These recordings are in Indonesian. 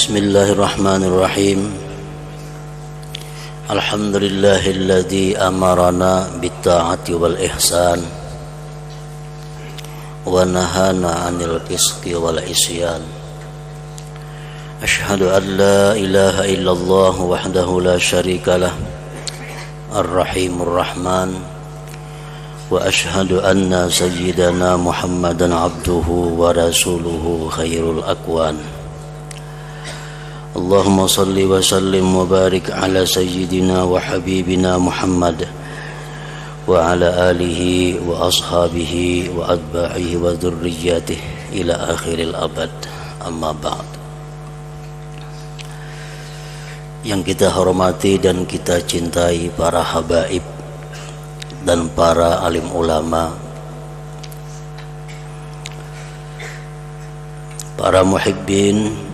Bismillahirrahmanirrahim. Alhamdulillahilladzi amarana bitta'ati wal ihsan wa nahana 'anil fisqi wal isyan. Asyhadu an la ilaha illallah wahdahu la syarikalah ar-rahimur rahman wa asyhadu anna sayyidana Muhammadan abduhu wa rasuluhu khairul akwan. Allahumma salli wa sallim wa barik ala sayyidina wa habibina Muhammad wa ala alihi wa ashabihi wa atba'ihi wa dhurriyyatihi ila akhiril abad. Amma ba'd. Yang kita hormati dan kita cintai para habaib dan para alim ulama, para muhibbin,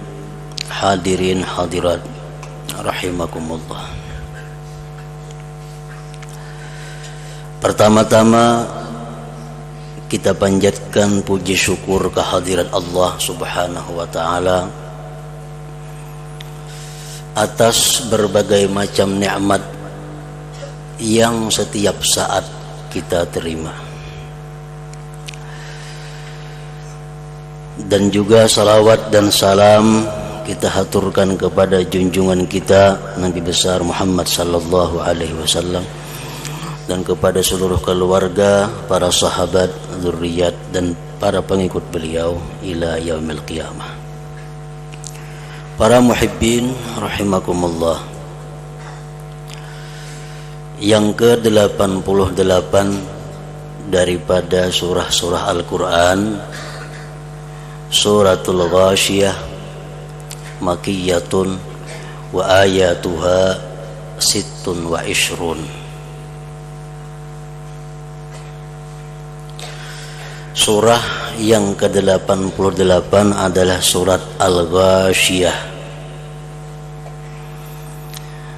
hadirin hadirat rahimakumullah. Pertama-tama kita panjatkan puji syukur kehadirat Allah Subhanahu wa taala atas berbagai macam nikmat yang setiap saat kita terima. Dan juga salawat dan salam kita haturkan kepada junjungan kita Nabi besar Muhammad sallallahu alaihi wasallam dan kepada seluruh keluarga, para sahabat, zuriat dan para pengikut beliau ila yaumil qiyamah. Para muhibbin rahimakumullah. Yang ke-88 daripada surah-surah Al-Qur'an, Suratul Ghashiyah, Makiyatun wa ayatuha sittun wa ishrun. Surah yang ke-88 adalah surat Al-Ghashiyah.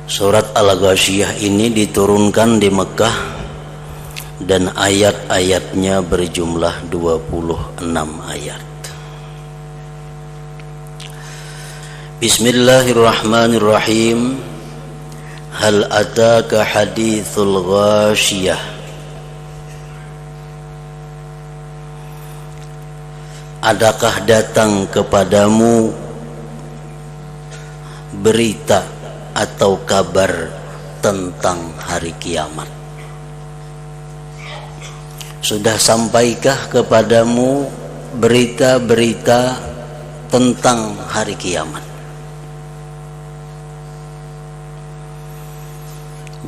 Surat Al-Ghashiyah ini diturunkan di Mekah dan ayat-ayatnya berjumlah 26 ayat. Bismillahirrahmanirrahim. Hal ataka hadithul ghashiyah. Adakah datang kepadamu berita atau kabar tentang hari kiamat? Sudah sampaikah kepadamu berita-berita tentang hari kiamat?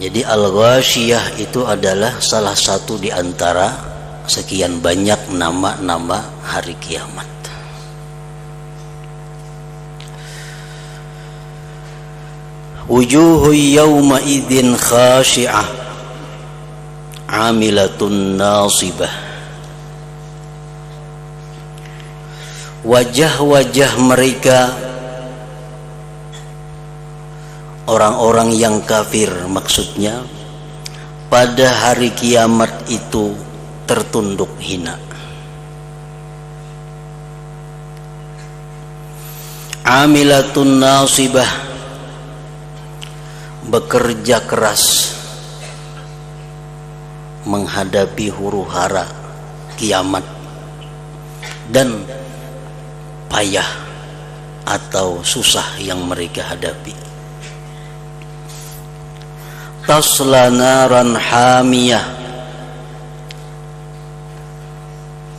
Jadi Al-Ghashiyah itu adalah salah satu di antara sekian banyak nama-nama hari kiamat. Wujuhu yawma idzin khashi'ah 'amilatun nasibah. Wajah-wajah mereka orang-orang yang kafir, maksudnya pada hari kiamat itu tertunduk hina. Amilatun nasibah, bekerja keras menghadapi huru-hara kiamat dan payah atau susah yang mereka hadapi. Tasla naran hamiyah,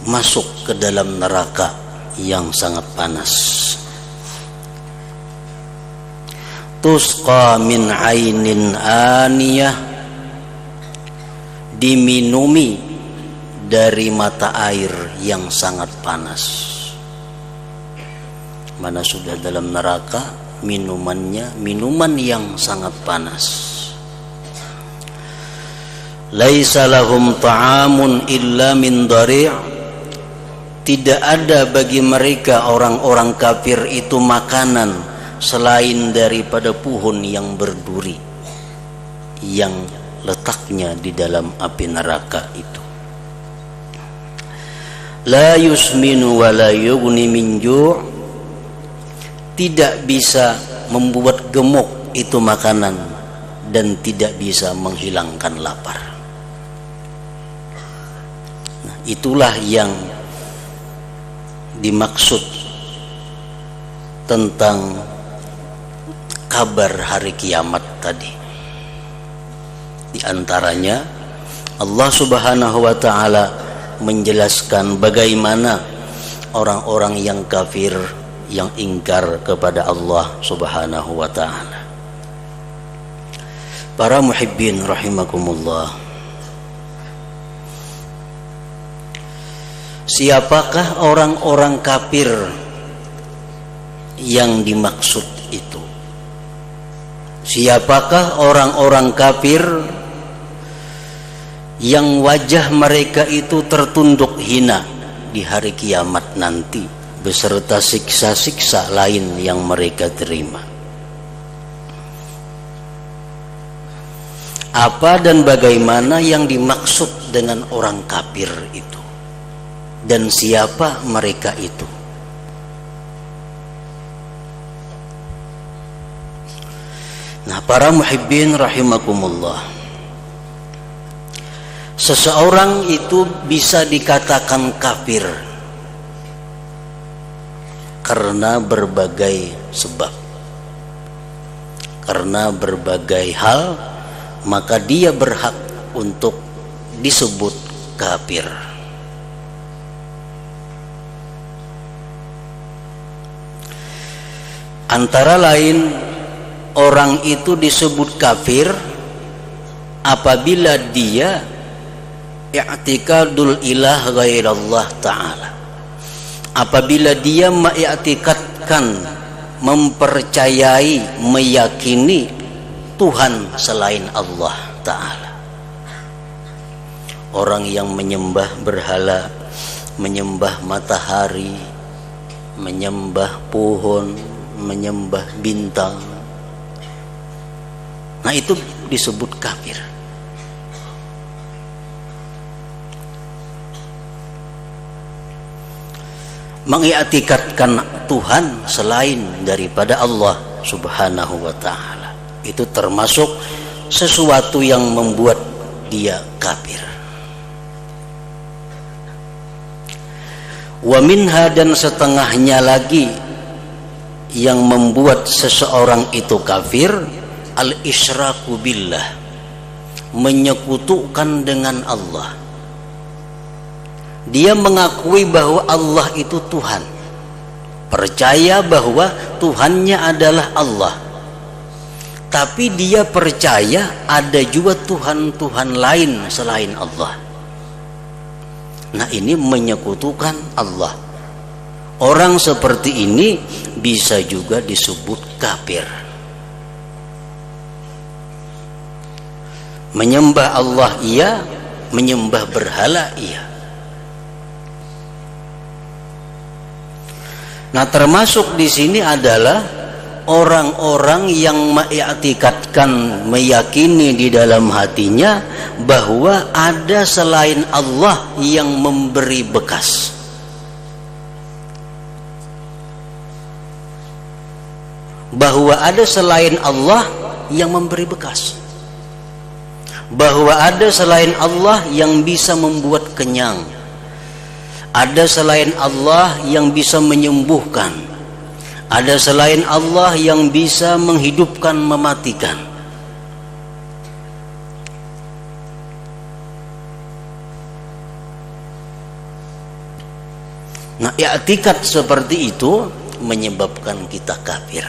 masuk ke dalam neraka yang sangat panas. Tusqa min ainin aniyah, diminumi dari mata air yang sangat panas. Mana sudah dalam neraka, minumannya minuman yang sangat panas. Laisa lahum ta'amun illa min dari'. Tidak ada bagi mereka orang-orang kafir itu makanan selain daripada pohon yang berduri yang letaknya di dalam api neraka itu. La yusminu wa la yughni min ju', tidak bisa membuat gemuk itu makanan dan tidak bisa menghilangkan lapar. Nah, itulah yang dimaksud tentang kabar hari kiamat tadi. Di antaranya Allah Subhanahu wa taala menjelaskan bagaimana orang-orang yang kafir yang ingkar kepada Allah Subhanahu wa taala. Para muhibbin rahimakumullah, siapakah orang-orang kafir yang dimaksud itu? Siapakah orang-orang kafir yang wajah mereka itu tertunduk hina di hari kiamat nanti beserta siksa-siksa lain yang mereka terima? Apa dan bagaimana yang dimaksud dengan orang kafir itu, dan siapa mereka itu? Nah, para muhibbin rahimakumullah, seseorang itu bisa dikatakan kafir karena berbagai sebab, karena berbagai hal, maka dia berhak untuk disebut kafir. Antara lain, orang itu disebut kafir apabila dia i'tikadul ilah ghairallah ta'ala, apabila dia mengiktikadkan, mempercayai, meyakini Tuhan selain Allah ta'ala. Orang yang menyembah berhala, menyembah matahari, menyembah pohon, menyembah bintang, nah itu disebut kafir. Mengiktikadkan Tuhan selain daripada Allah Subhanahu wa ta'ala, itu termasuk sesuatu yang membuat dia kafir. Wa minha, dan setengahnya lagi yang membuat seseorang itu kafir, al-isyraku billah, menyekutukan dengan Allah. Dia mengakui bahwa Allah itu Tuhan, percaya bahwa Tuhannya adalah Allah, tapi dia percaya ada juga Tuhan-Tuhan lain selain Allah. Nah, ini menyekutukan Allah. Orang seperti ini bisa juga disebut kafir. Menyembah Allah iya, menyembah berhala iya. Nah, termasuk di sini adalah orang-orang yang mengiktikadkan, meyakini di dalam hatinya bahwa ada selain Allah yang memberi bekas. Bahwa ada selain Allah yang memberi bekas. Bahwa ada selain Allah yang bisa membuat kenyang. Ada selain Allah yang bisa menyembuhkan. Ada selain Allah yang bisa menghidupkan, mematikan. Nah, i'tikad seperti itu menyebabkan kita kafir,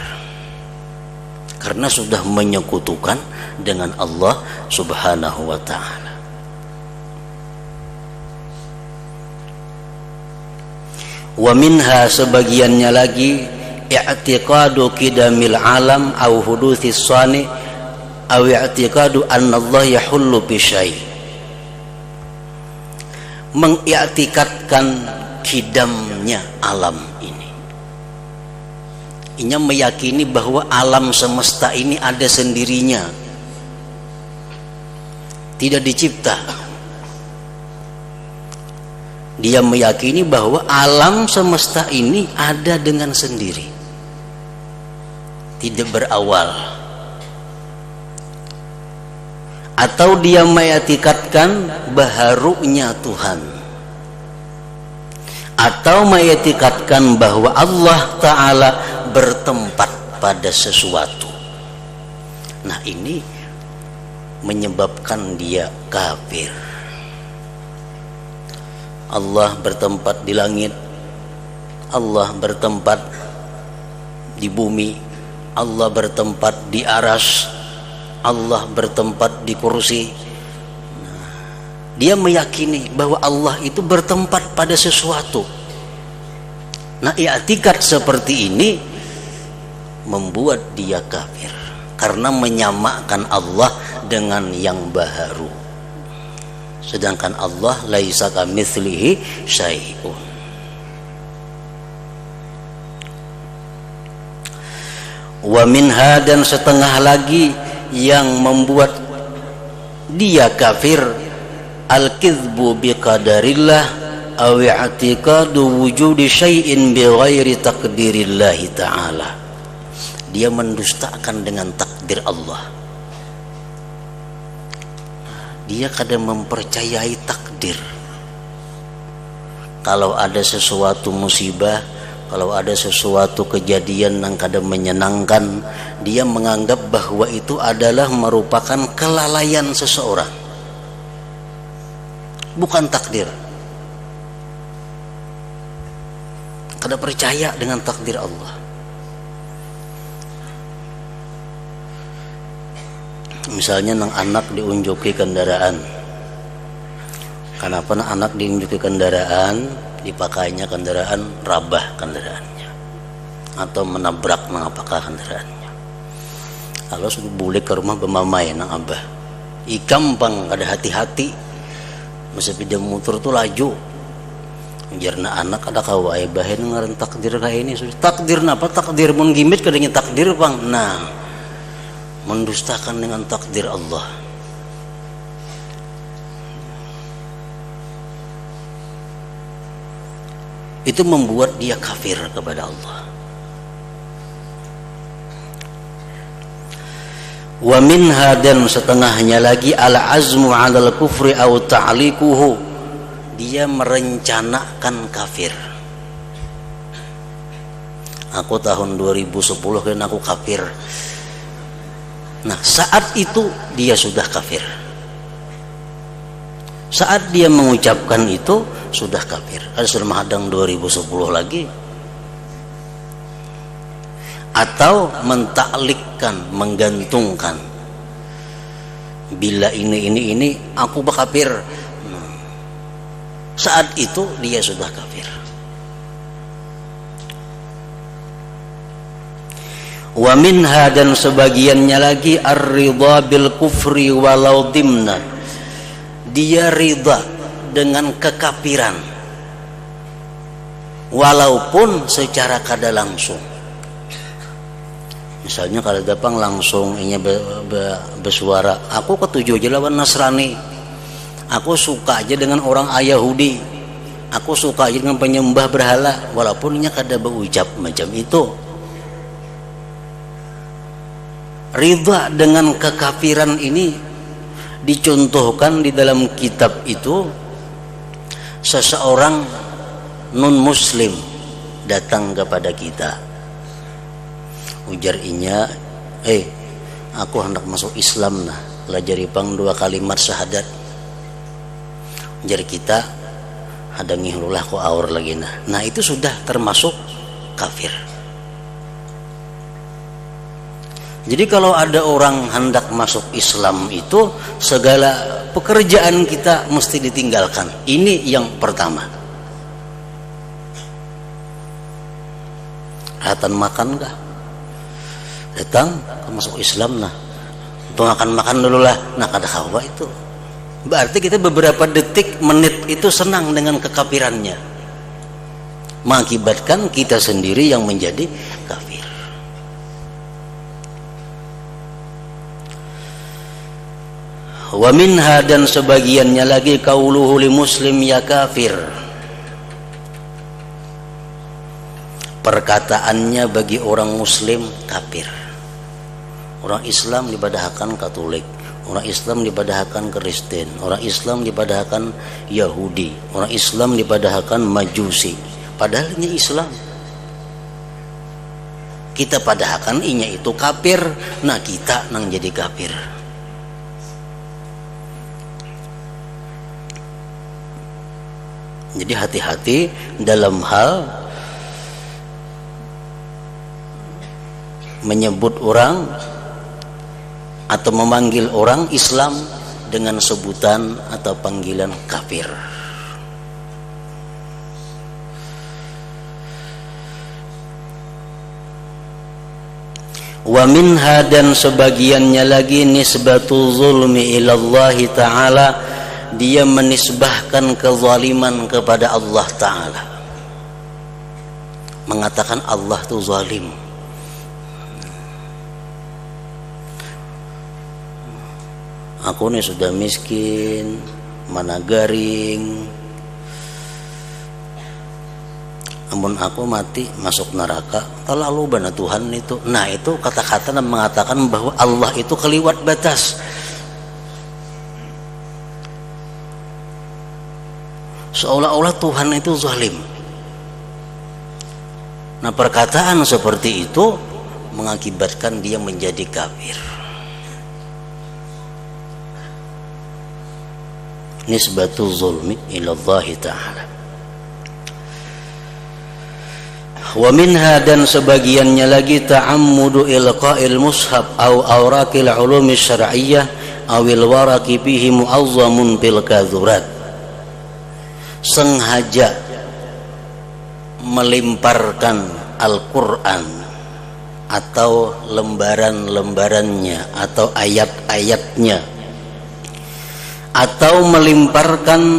karena sudah menyekutukan dengan Allah Subhanahu wa ta'ala. Wa minha, sebagiannya lagi, i'tiqadu qidamil alam au hudutsis sani au i'tiqadu anna Allah yahullu bi syai'. Mengiktikadkan kidamnya alam ini. Inya meyakini bahwa alam semesta ini ada sendirinya, tidak dicipta. Dia meyakini bahwa alam semesta ini ada dengan sendiri. tidak berawal, atau dia mengetikadkan baharunya Tuhan, atau mengetikadkan bahwa Allah Ta'ala bertempat pada sesuatu. Nah, ini menyebabkan dia kafir. Allah bertempat di langit, Allah bertempat di bumi, Allah bertempat di aras, Allah bertempat di kursi. Dia meyakini bahwa Allah itu bertempat pada sesuatu. Nah, i'tikad seperti ini membuat dia kafir karena menyamakan Allah dengan yang baharu. Sedangkan Allah laisa kamitslihi syai'un. Wa minha, dan setengah lagi yang membuat dia kafir, al-kizbu biqadarillah aw i'tiqadu wujudi syai'in bighairi taqdirillah ta'ala. Dia mendustakan dengan takdir Allah. Dia kadang mempercayai takdir. Kalau ada sesuatu musibah, kalau ada sesuatu kejadian yang kadang menyenangkan, dia menganggap bahwa itu adalah merupakan kelalaian seseorang, bukan takdir. Kada percaya dengan takdir Allah. Misalnya nang anak diunjuki kendaraan, kenapa nang anak diunjuki kendaraan, dipakainya kendaraan rabah kendaraannya, atau menabrak nang apakah kendaraannya. Kalau sudah bulik ke rumah bemamai nang abah, ikampang kada hati-hati, masa pindah motor tuh laju. Jarna anak ada kawai bahen ngaran takdir kayak ini. Takdir napa? Takdir mun gimit kadangnya takdir bang. Nah, mendustakan dengan takdir Allah. Itu membuat dia kafir kepada Allah. Wa minha, dan setengahnya lagi, al-azmu 'alal kufri aw ta'liquhu. Dia merencanakan kafir. Aku tahun 2010 kan aku kafir. Nah, saat itu dia sudah kafir. Saat dia mengucapkan itu sudah kafir. Ada sudah menghadang 2010 lagi. Atau mentaklikkan, menggantungkan. Bila ini aku kafir. Saat itu dia sudah kafir. Wa minha, dan sebagiannya lagi, ar-ridha bil kufri walau dimna. Dia ridha dengan kekafiran walaupun secara kada langsung. Misalnya kalau datang langsung inya bersuara, aku ketujuh aja lawan Nasrani, aku suka aja dengan orang Yahudi, aku suka aja dengan penyembah berhala, walaupun inya kada berucap macam itu. Ridha dengan kekafiran ini dicontohkan di dalam kitab itu. Seseorang non muslim datang kepada kita, ujar inya, aku hendak masuk Islam nah, pelajari pang 2 kalimat syahadat. Ujar kita, hadangi lulah ko aur lagi nah itu sudah termasuk kafir. Jadi kalau ada orang hendak masuk Islam itu, segala pekerjaan kita mesti ditinggalkan. Ini yang pertama. Datang makan kah? Datang masuk Islam nah, untuk makan dulu lah. Nah, kada hawa itu. Berarti kita beberapa detik, menit itu senang dengan kekafirannya, mengakibatkan kita sendiri yang menjadi kafir. Wa minha, dan sebagiannya lagi, qauluhu li muslim ya kafir. Perkataannya bagi orang muslim kafir. Orang Islam dibadahkan Katolik, orang Islam dibadahkan Kristen, orang Islam dibadahkan Yahudi, orang Islam dibadahkan Majusi. Padahal ini Islam. Kita padahkan inya itu kafir, nah kita nang jadi kafir. Jadi hati-hati dalam hal menyebut orang atau memanggil orang Islam dengan sebutan atau panggilan kafir. Wa minha, dan sebagiannya lagi, nisbatul zulmi ilallah ta'ala, dia menisbahkan kezaliman kepada Allah Ta'ala, mengatakan Allah itu zalim. Aku nih sudah miskin, mana garing, amun aku mati masuk neraka, terlalu bana Tuhan itu. Nah itu kata-kata yang mengatakan bahwa Allah itu keliwat batas. Seolah-olah Tuhan itu zalim. Nah perkataan seperti itu mengakibatkan dia menjadi kafir. Nisbatul zulmi ilallahi ta'ala. Wa minha, dan sebagiannya lagi, ta'ammudu ilqa'il mushaf au awraqil ulumi syar'iyyah awil waraqi bihi mu'azzamun bil kadzurat. Sengaja melemparkan Al-Quran atau lembaran-lembarannya atau ayat-ayatnya, atau melemparkan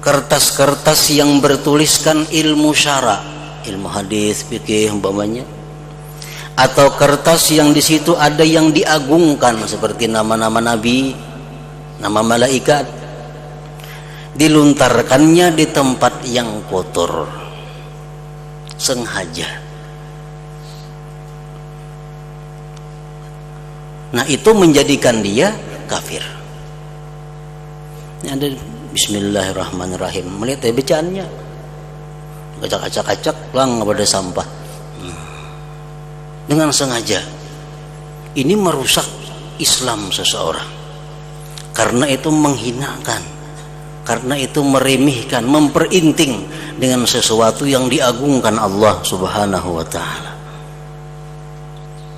kertas-kertas yang bertuliskan ilmu syara, ilmu hadis, fikih umpamanya, atau kertas yang di situ ada yang diagungkan seperti nama-nama nabi, nama malaikat, diluntarkannya di tempat yang kotor sengaja. Nah itu menjadikan dia kafir. Ini ada Bismillahirrahmanirrahim, melihat bacaannya, acak-acak lang pada sampah dengan sengaja. Ini merusak Islam seseorang, karena itu menghinakan, karena itu meremehkan, memperinting dengan sesuatu yang diagungkan Allah Subhanahu wa ta'ala.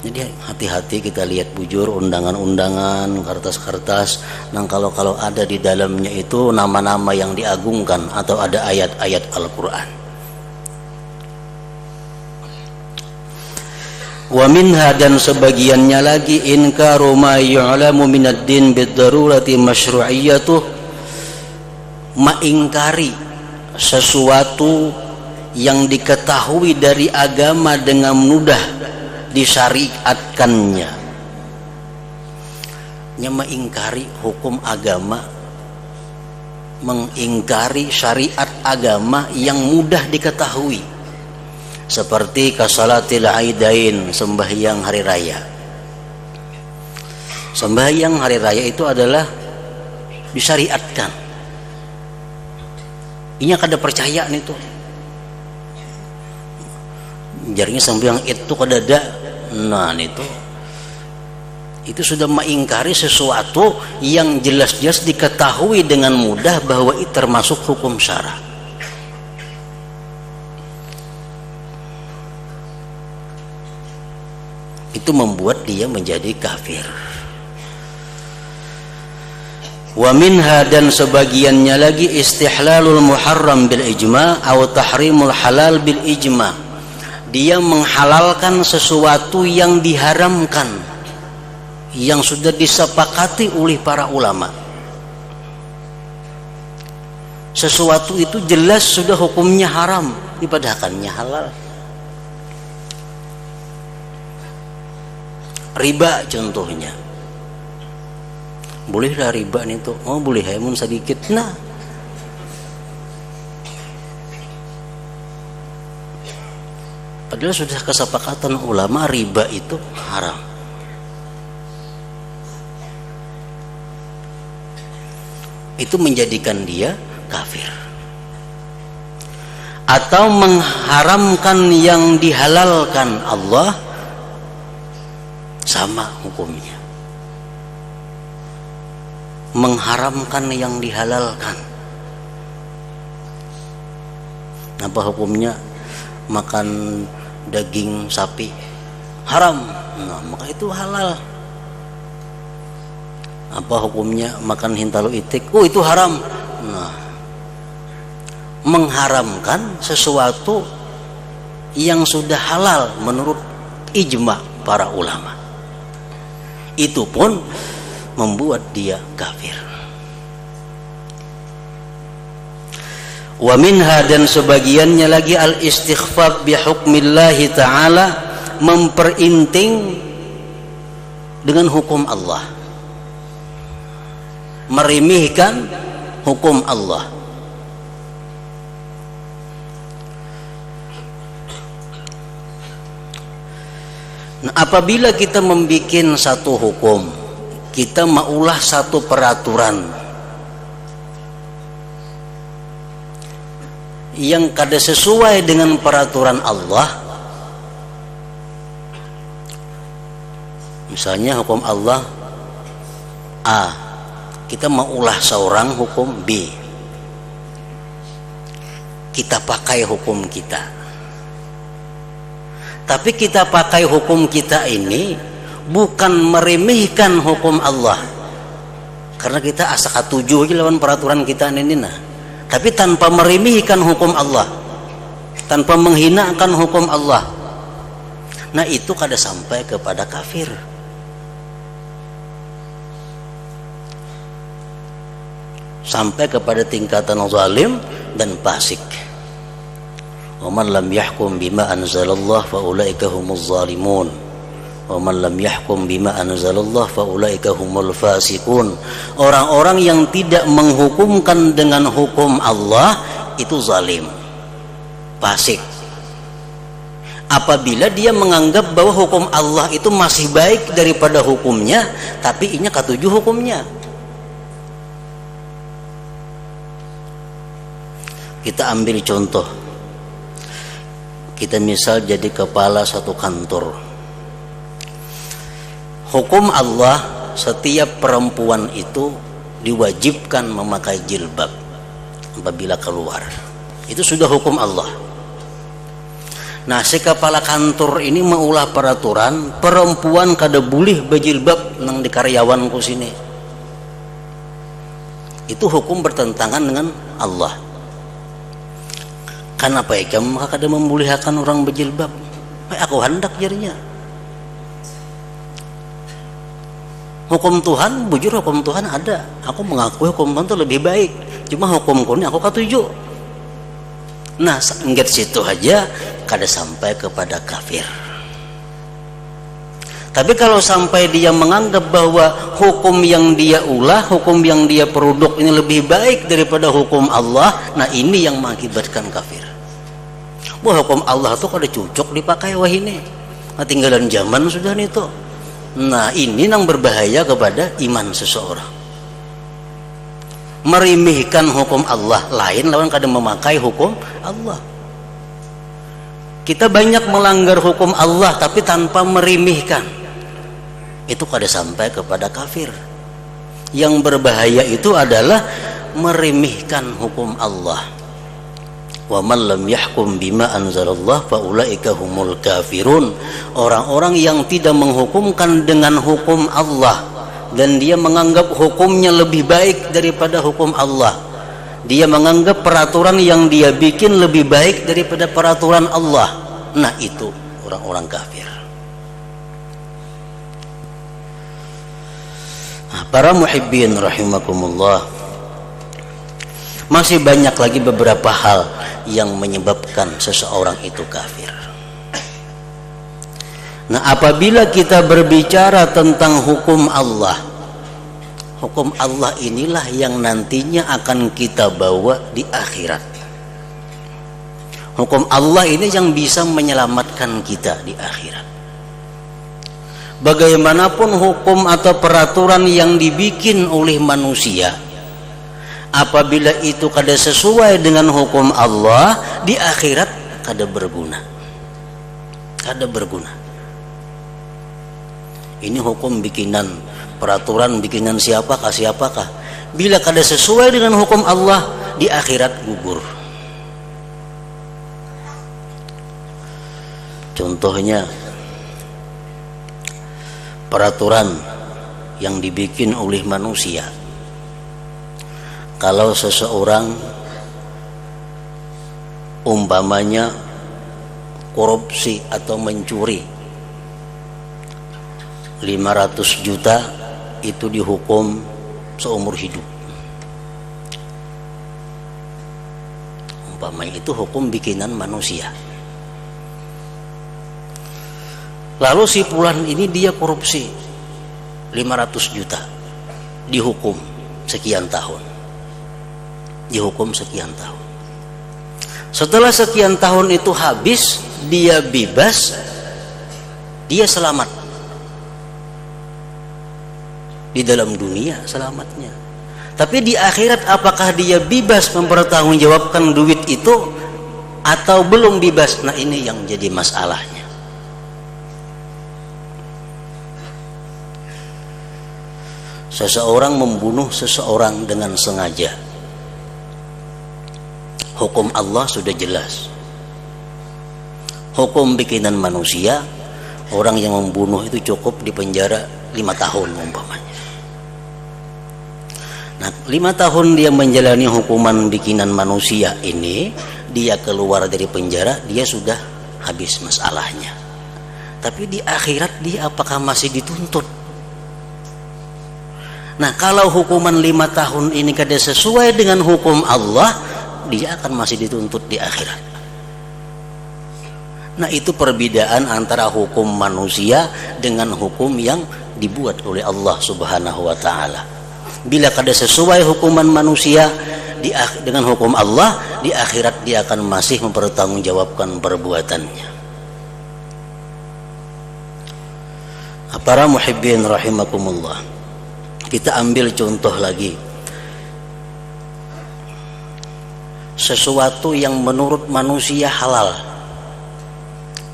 Jadi hati-hati kita lihat bujur undangan-undangan, kertas-kertas, yang kalau ada di dalamnya itu nama-nama yang diagungkan atau ada ayat-ayat Al-Quran. Wa minha, dan sebagiannya lagi, inkaru ma yu'lamu minad din bid-darurati masyru'iyyatuh, mengingkari sesuatu yang diketahui dari agama dengan mudah disyariatkannya. Mengingkari hukum agama, mengingkari syariat agama yang mudah diketahui, seperti kasalatil aidain, sembahyang hari raya. Sembahyang hari raya itu adalah disyariatkan. Ini kada percaya nih tuh, jarinya sembahyang itu kadada. Nah itu sudah mengingkari sesuatu yang jelas-jelas diketahui dengan mudah bahwa itu termasuk hukum syara. Itu membuat dia menjadi kafir. Wa minha, dan sebagiannya lagi, istihlalul muharram bil ijma' atau tahrimul halal bil ijma'. Dia menghalalkan sesuatu yang diharamkan, yang sudah disepakati oleh para ulama. Sesuatu itu jelas sudah hukumnya haram, dipadakannya halal. Riba contohnya, bolehlah riba nih tuh, oh boleh hamun sedikit. Nah padahal sudah kesepakatan ulama riba itu haram. itu menjadikan dia kafir. Atau mengharamkan yang dihalalkan Allah, sama hukumnya. Mengharamkan yang dihalalkan, apa hukumnya? Makan daging sapi haram, nah maka itu halal. Apa hukumnya? Makan hintalu itik, oh itu haram. Nah, mengharamkan sesuatu yang sudah halal menurut ijma para ulama, itu pun membuat dia kafir. Wa minha, dan sebagiannya lagi, al-istighfaf bi hukmillahi ta'ala, memperinting dengan hukum Allah, meremehkan hukum Allah. Nah, apabila kita membuat satu hukum, kita maulah satu peraturan yang kada sesuai dengan peraturan Allah. Misalnya hukum Allah A, kita maulah seorang hukum B, kita pakai hukum kita. Tapi kita pakai hukum kita ini bukan meremehkan hukum Allah, karena kita asa katujuh aja lawan peraturan kita ini, nah. Tapi tanpa meremehkan hukum Allah, tanpa menghinakan hukum Allah, nah itu kada sampai kepada kafir. Sampai kepada tingkatan zalim dan fasik. Wa man lam yahkum bima anzalallah fa ulaika humuz zalimun. Wa man lam yahkum bima anzalallah fa ulaika humul fasiqun. Orang-orang yang tidak menghukumkan dengan hukum Allah itu zalim, fasik. Apabila dia menganggap bahwa hukum Allah itu masih baik daripada hukumnya, tapi inya katujuh hukumnya. Kita ambil contoh, kita misal jadi kepala satu kantor. Hukum Allah, setiap perempuan itu diwajibkan memakai jilbab apabila keluar. Itu sudah hukum Allah. Nah, si kepala kantor ini maulah peraturan perempuan kada boleh berjilbab nang di karyawanku sini. Itu hukum bertentangan dengan Allah. Kenapa ya kamu kada membolehkan orang berjilbab? Aku hendak jadinya. Hukum Tuhan, bujur hukum Tuhan ada. Aku mengakui hukum Tuhan itu lebih baik. Cuma hukumku ini aku katuju. Nah, enggak situ aja kada sampai kepada kafir. Tapi kalau sampai dia menganggap bahwa hukum yang dia ulah, hukum yang dia produk ini lebih baik daripada hukum Allah, nah ini yang mengakibatkan kafir. Wah, hukum Allah tuh kada cocok dipakai wah ini. Ketinggalan zaman sudah nih tuh. Nah, ini yang berbahaya kepada iman seseorang. Meremehkan hukum Allah, lain lawan kada memakai hukum Allah. Kita banyak melanggar hukum Allah tapi tanpa meremehkan. Itu kada sampai kepada kafir. Yang berbahaya itu adalah meremehkan hukum Allah. Wa man lam yahkum bima anzalallah fa ulaika humul kafirun. Orang-orang yang tidak menghukumkan dengan hukum Allah dan dia menganggap hukumnya lebih baik daripada hukum Allah, dia menganggap peraturan yang dia bikin lebih baik daripada peraturan Allah, nah itu orang-orang kafir. Nah, para muhibbin rahimakumullah, masih banyak lagi beberapa hal yang menyebabkan seseorang itu kafir. Nah, apabila kita berbicara tentang hukum Allah inilah yang nantinya akan kita bawa di akhirat. Hukum Allah ini yang bisa menyelamatkan kita di akhirat. Bagaimanapun hukum atau peraturan yang dibikin oleh manusia, apabila itu kada sesuai dengan hukum Allah, di akhirat kada berguna. Kada berguna. Ini hukum bikinan, peraturan bikinan siapakah? Bila kada sesuai dengan hukum Allah, di akhirat gugur. Contohnya peraturan yang dibikin oleh manusia. Kalau seseorang umpamanya korupsi atau mencuri 500 juta, itu dihukum seumur hidup. Umpamanya itu hukum bikinan manusia. Lalu si fulan ini dia korupsi 500 juta, dihukum sekian tahun. Dihukum sekian tahun. Setelah sekian tahun itu habis, dia bebas, dia selamat. Di dalam dunia selamatnya. Tapi di akhirat apakah dia bebas mempertanggungjawabkan duit itu atau belum bebas? Nah, ini yang jadi masalahnya. Seseorang membunuh seseorang dengan sengaja, hukum Allah sudah jelas. Hukum bikinan manusia, orang yang membunuh itu cukup dipenjara 5 tahun umpamanya. Nah, 5 tahun dia menjalani hukuman bikinan manusia ini, dia keluar dari penjara, dia sudah habis masalahnya. Tapi di akhirat dia apakah masih dituntut? Nah, kalau hukuman 5 tahun ini kada sesuai dengan hukum Allah, dia akan masih dituntut di akhirat. Nah, itu perbedaan antara hukum manusia dengan hukum yang dibuat oleh Allah Subhanahu wa taala. Bila kada sesuai hukuman manusia dengan hukum Allah, di akhirat dia akan masih mempertanggungjawabkan perbuatannya. Para muhibbin rahimakumullah, kita ambil contoh lagi. Sesuatu yang menurut manusia halal,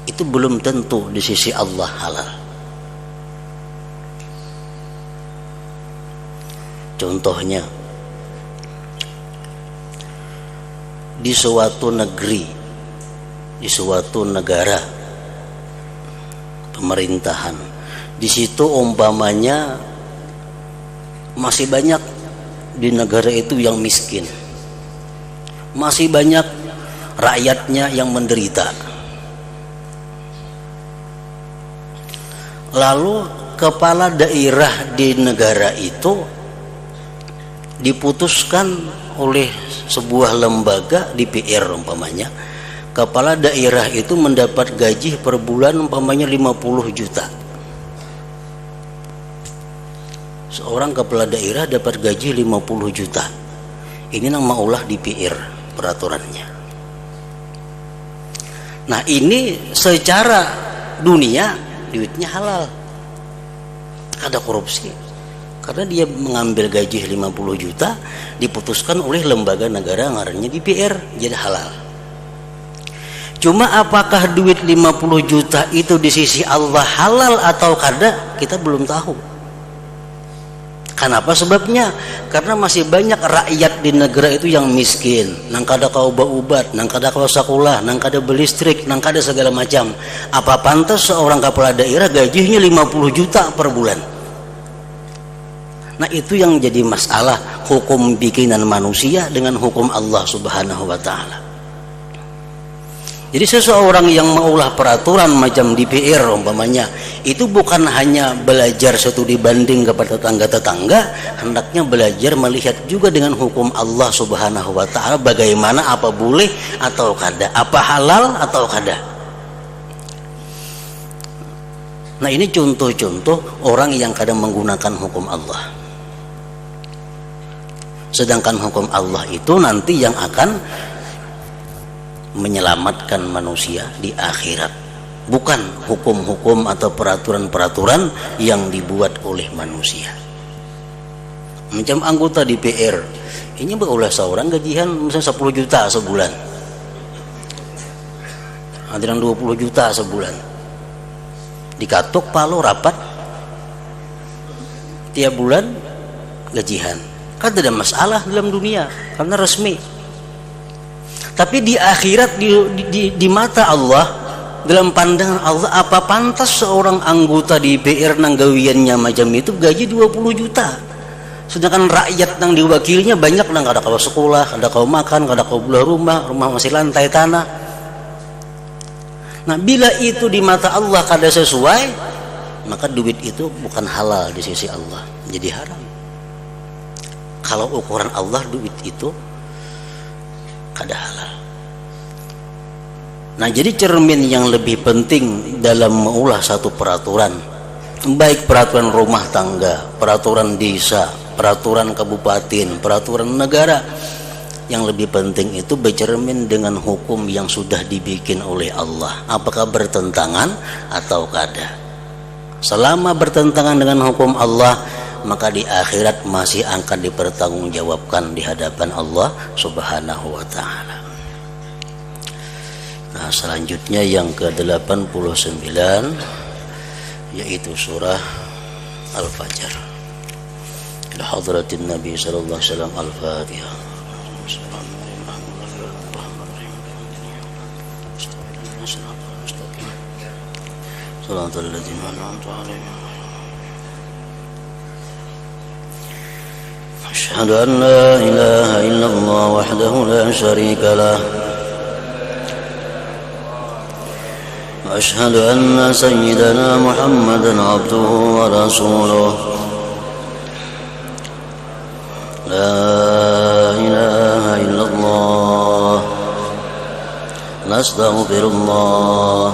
itu belum tentu di sisi Allah halal. Contohnya, di suatu negeri, di suatu negara pemerintahan, di situ umpamanya masih banyak di negara itu yang miskin, masih banyak rakyatnya yang menderita. Lalu kepala daerah di negara itu diputuskan oleh sebuah lembaga DPR umpamanya, kepala daerah itu mendapat gaji per bulan umpamanya 50 juta. Seorang kepala daerah dapat gaji 50 juta. Ini nama ulah DPR peraturannya. Nah, ini secara dunia duitnya halal, ada korupsi, karena dia mengambil gaji 50 juta diputuskan oleh lembaga negara ngarannya DPR, jadi halal. Cuma apakah duit 50 juta itu di sisi Allah halal atau kada, kita belum tahu. Kenapa sebabnya? Karena masih banyak rakyat di negara itu yang miskin, nang kada kau obat, nang kada kau sekolah, nang kada beli listrik, nang kada segala macam. Apa pantas seorang kepala daerah gajinya 50 juta per bulan? Nah, itu yang jadi masalah hukum bikinan manusia dengan hukum Allah Subhanahu wa taala. Jadi seseorang yang maulah peraturan macam DPR umpamanya, itu bukan hanya belajar studi banding kepada tetangga-tetangga, hendaknya belajar melihat juga dengan hukum Allah Subhanahu wa taala, bagaimana, apa boleh atau kada, apa halal atau kada. Nah, ini contoh-contoh orang yang kadang menggunakan hukum Allah. Sedangkan hukum Allah itu nanti yang akan menyelamatkan manusia di akhirat, bukan hukum-hukum atau peraturan-peraturan yang dibuat oleh manusia. Macam anggota DPR Ini berulah seorang gajian misalnya 10 juta sebulan, ada yang 20 juta sebulan, dikatuk palu rapat tiap bulan gajian, kan tidak masalah dalam dunia karena resmi. Tapi di akhirat, di mata Allah, dalam pandangan Allah, apa pantas seorang anggota DPR nang gawiannya macam itu gaji 20 juta, sedangkan rakyat nang diwakilnya banyak nang kada kau sekolah, kada kau makan, kada kau beli rumah masih lantai tanah. Nah, bila itu di mata Allah kada sesuai, maka duit itu bukan halal di sisi Allah, jadi haram. Kalau ukuran Allah, duit itu kada halal. Nah, jadi cermin yang lebih penting dalam mengulah satu peraturan, baik peraturan rumah tangga, peraturan desa, peraturan kabupaten, peraturan negara, yang lebih penting itu bercermin dengan hukum yang sudah dibikin oleh Allah, apakah bertentangan atau kada. Selama bertentangan dengan hukum Allah, maka di akhirat masih akan dipertanggungjawabkan di hadapan Allah Subhanahu wa ta'ala. Nah, selanjutnya yang ke-89 yaitu surah Al-Fajr. Ila hadratin Nabi sallallahu alaihi wasallam. Al-Fatihah. Shiratal ladzina an'amta 'alaihim. Asyhadu an la ilaha illallah wahdahu la syarika lah. وأشهد أن سيدنا محمدا عبده ورسوله. لا إله إلا الله. نستغفر الله.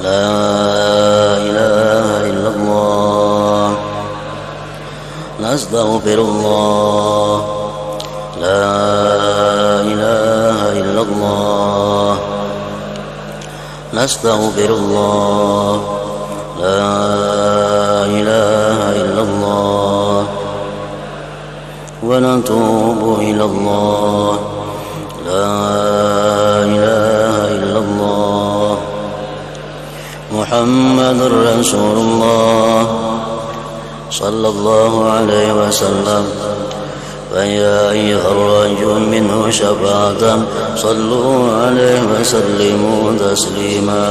لا إله إلا الله. نستغفر الله. لا إله إلا الله. نستغفر الله. لا إله إلا الله. ونتوب إلى الله. لا إله إلا الله. محمد رسول الله صلى الله عليه وسلم. فيا أيها الرجل منه شفاعة صلوا عليه وسلموا تسليما.